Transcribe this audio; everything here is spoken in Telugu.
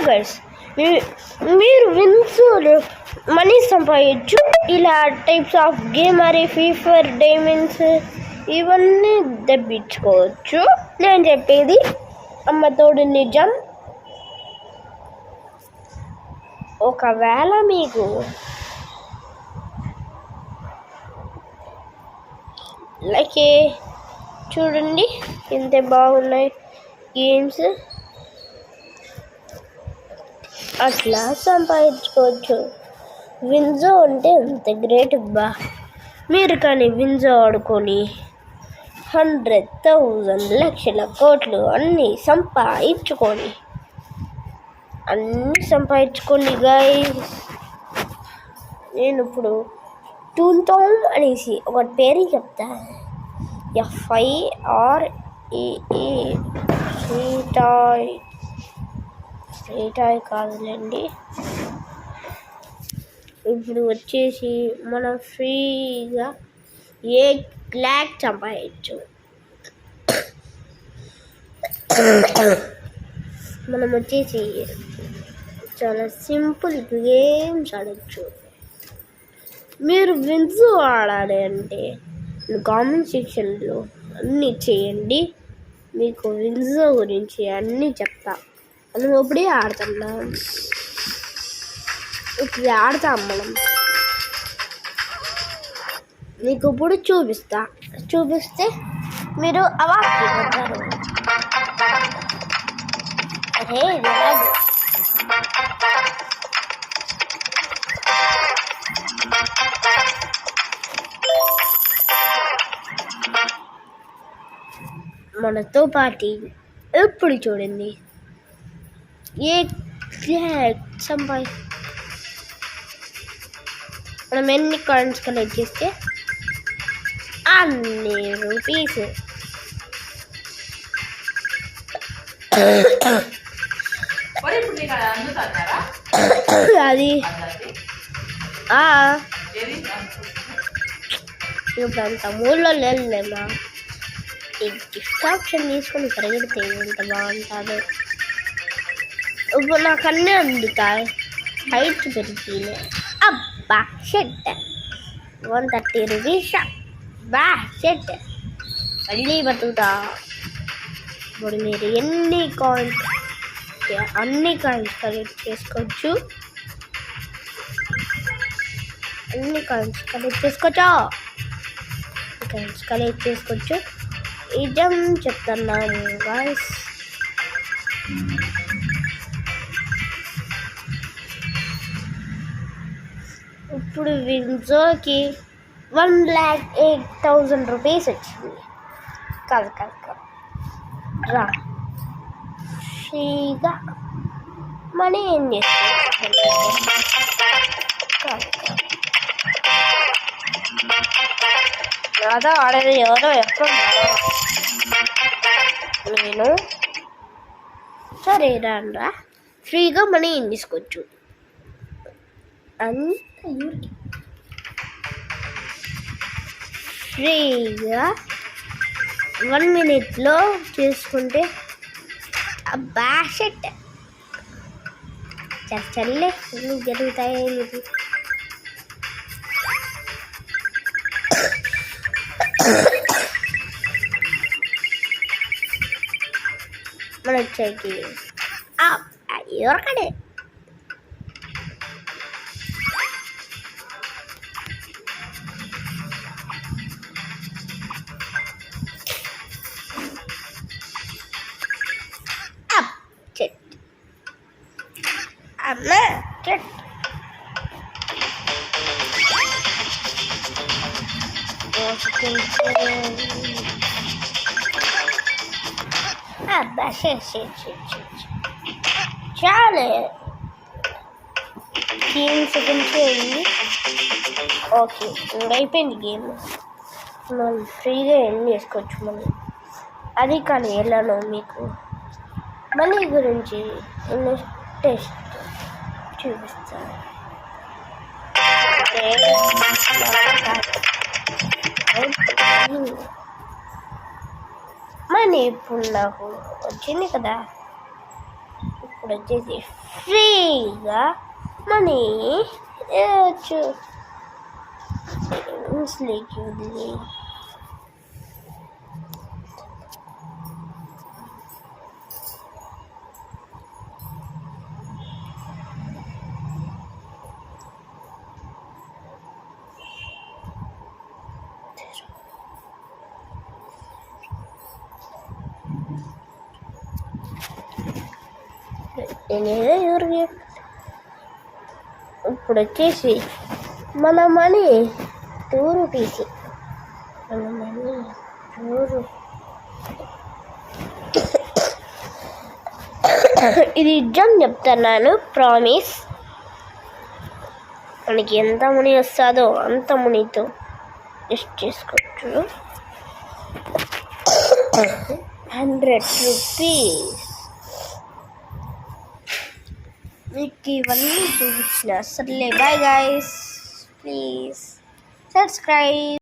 గైస్, మీరు విన్స్లో మనీ సంపాదించు. ఇలా టైప్స్ ఆఫ్ గేమ్ మరి ఫ్రీ ఫైర్ డైమండ్స్ ఇవన్నీ తెప్పించుకోవచ్చు. నేను చెప్పేది అమ్మతోడు నిజం. ఒకవేళ మీకు లైక్ చూడండి ఎంత బాగున్నాయి గేమ్స్, అట్లా సంపాదించుకోవచ్చు. విన్జో అంటే అంత గ్రేట్ బా. మీరు కానీ విన్జో ఆడుకొని 100,000 లక్షల కోట్లు అన్నీ సంపాదించుకోండి గైస్. నేను ఇప్పుడు టూన్టామ్ అనేసి ఒక పేరు చెప్తా. FIREE ఫ్రీటాయ్ కాదులేండి. ఇప్పుడు వచ్చేసి మనం ఫ్రీగా 1 lakh సంపాదించు. మనం వచ్చేసి చాలా సింపుల్ గేమ్స్ ఆడచ్చు. మీరు విన్జో ఆడాలి అంటే కామెంట్ సెక్షన్లో అన్నీ చేయండి. మీకు విన్జో గురించి అన్నీ చెప్తా. మనం ఇప్పుడే ఆడుతున్నాం. ఇప్పుడు ఆడతాం మనం. మీకు ఇప్పుడు చూపిస్తే మీరు అవాక్కిపోతారు. అరే మనతో పాటు ఎప్పుడు చూడండి 1 lakh మనం ఎన్ని కాయిన్స్ కలెక్ట్ చేస్తే అన్ని రూపీస్. అది ఇప్పుడు అంత మూడ్లో లేదులేమా. ఈ గిఫ్ట్ ఆప్షన్ తీసుకొని పరిగెడితే ఎంత బాగుంటుందో. ఇప్పుడు నాకు అన్నీ అందుతాయి. హైట్ పెరిగింది. అబ్బా షెట్ 130 రూపీస్. బా షెట్ మళ్ళీ బతుకుతా. ఇప్పుడు మీరు అన్ని కాయిన్స్ కలెక్ట్ చేసుకోవచ్చు. నిజం చెప్తున్నాను గాయ్స్. ఇప్పుడు విన్జోకి 1,08,000 రూపీస్ వచ్చింది. కాదు రా ఫ్రీగా మనీ ఏం చేస్తుంది. నాతో ఆడేది ఎవరో ఎక్కడ నేను. సరే రా ఫ్రీగా మనీ ఏం తీసుకోవచ్చు. అంత ఫ్రీగా 1 minute చేసుకుంటే అబ్బా షెట్ చల్లే ఎన్ని జరుగుతాయి. మీకు మన వచ్చేకి ఎవరికడే అమ్మ చెట్ అబ్బా చాలే 15 seconds అయింది. ఓకే ఇప్పుడు అయిపోయింది గేమ్. మనం ఫ్రీగా ఏం చేసుకోవచ్చు మనం. అది కానీ ఎలానో మీకు మనీ గురించి టెస్ట్ చూపిస్తాను. మనీ ఇప్పుడు నాకు వచ్చింది కదా. ఇప్పుడు వచ్చేసి ఫ్రీగా మనీ వేయచ్చు. వదిలి నేనేదో ఎవరికి ఇప్పుడు వచ్చేసి మన మనీ 2 రూపీస్. మన మనీ 2 ఇది నిజం చెప్తున్నాను, ప్రామిస్. మనకి ఎంత మనీ వస్తుందో అంత మనీతో జస్ట్ చేసుకోవచ్చు. 100 రూపీస్ మీకు ఇవన్నీ చూపించిన. సర్లే, బాయ్ గైస్, ప్లీజ్ సబ్స్క్రైబ్.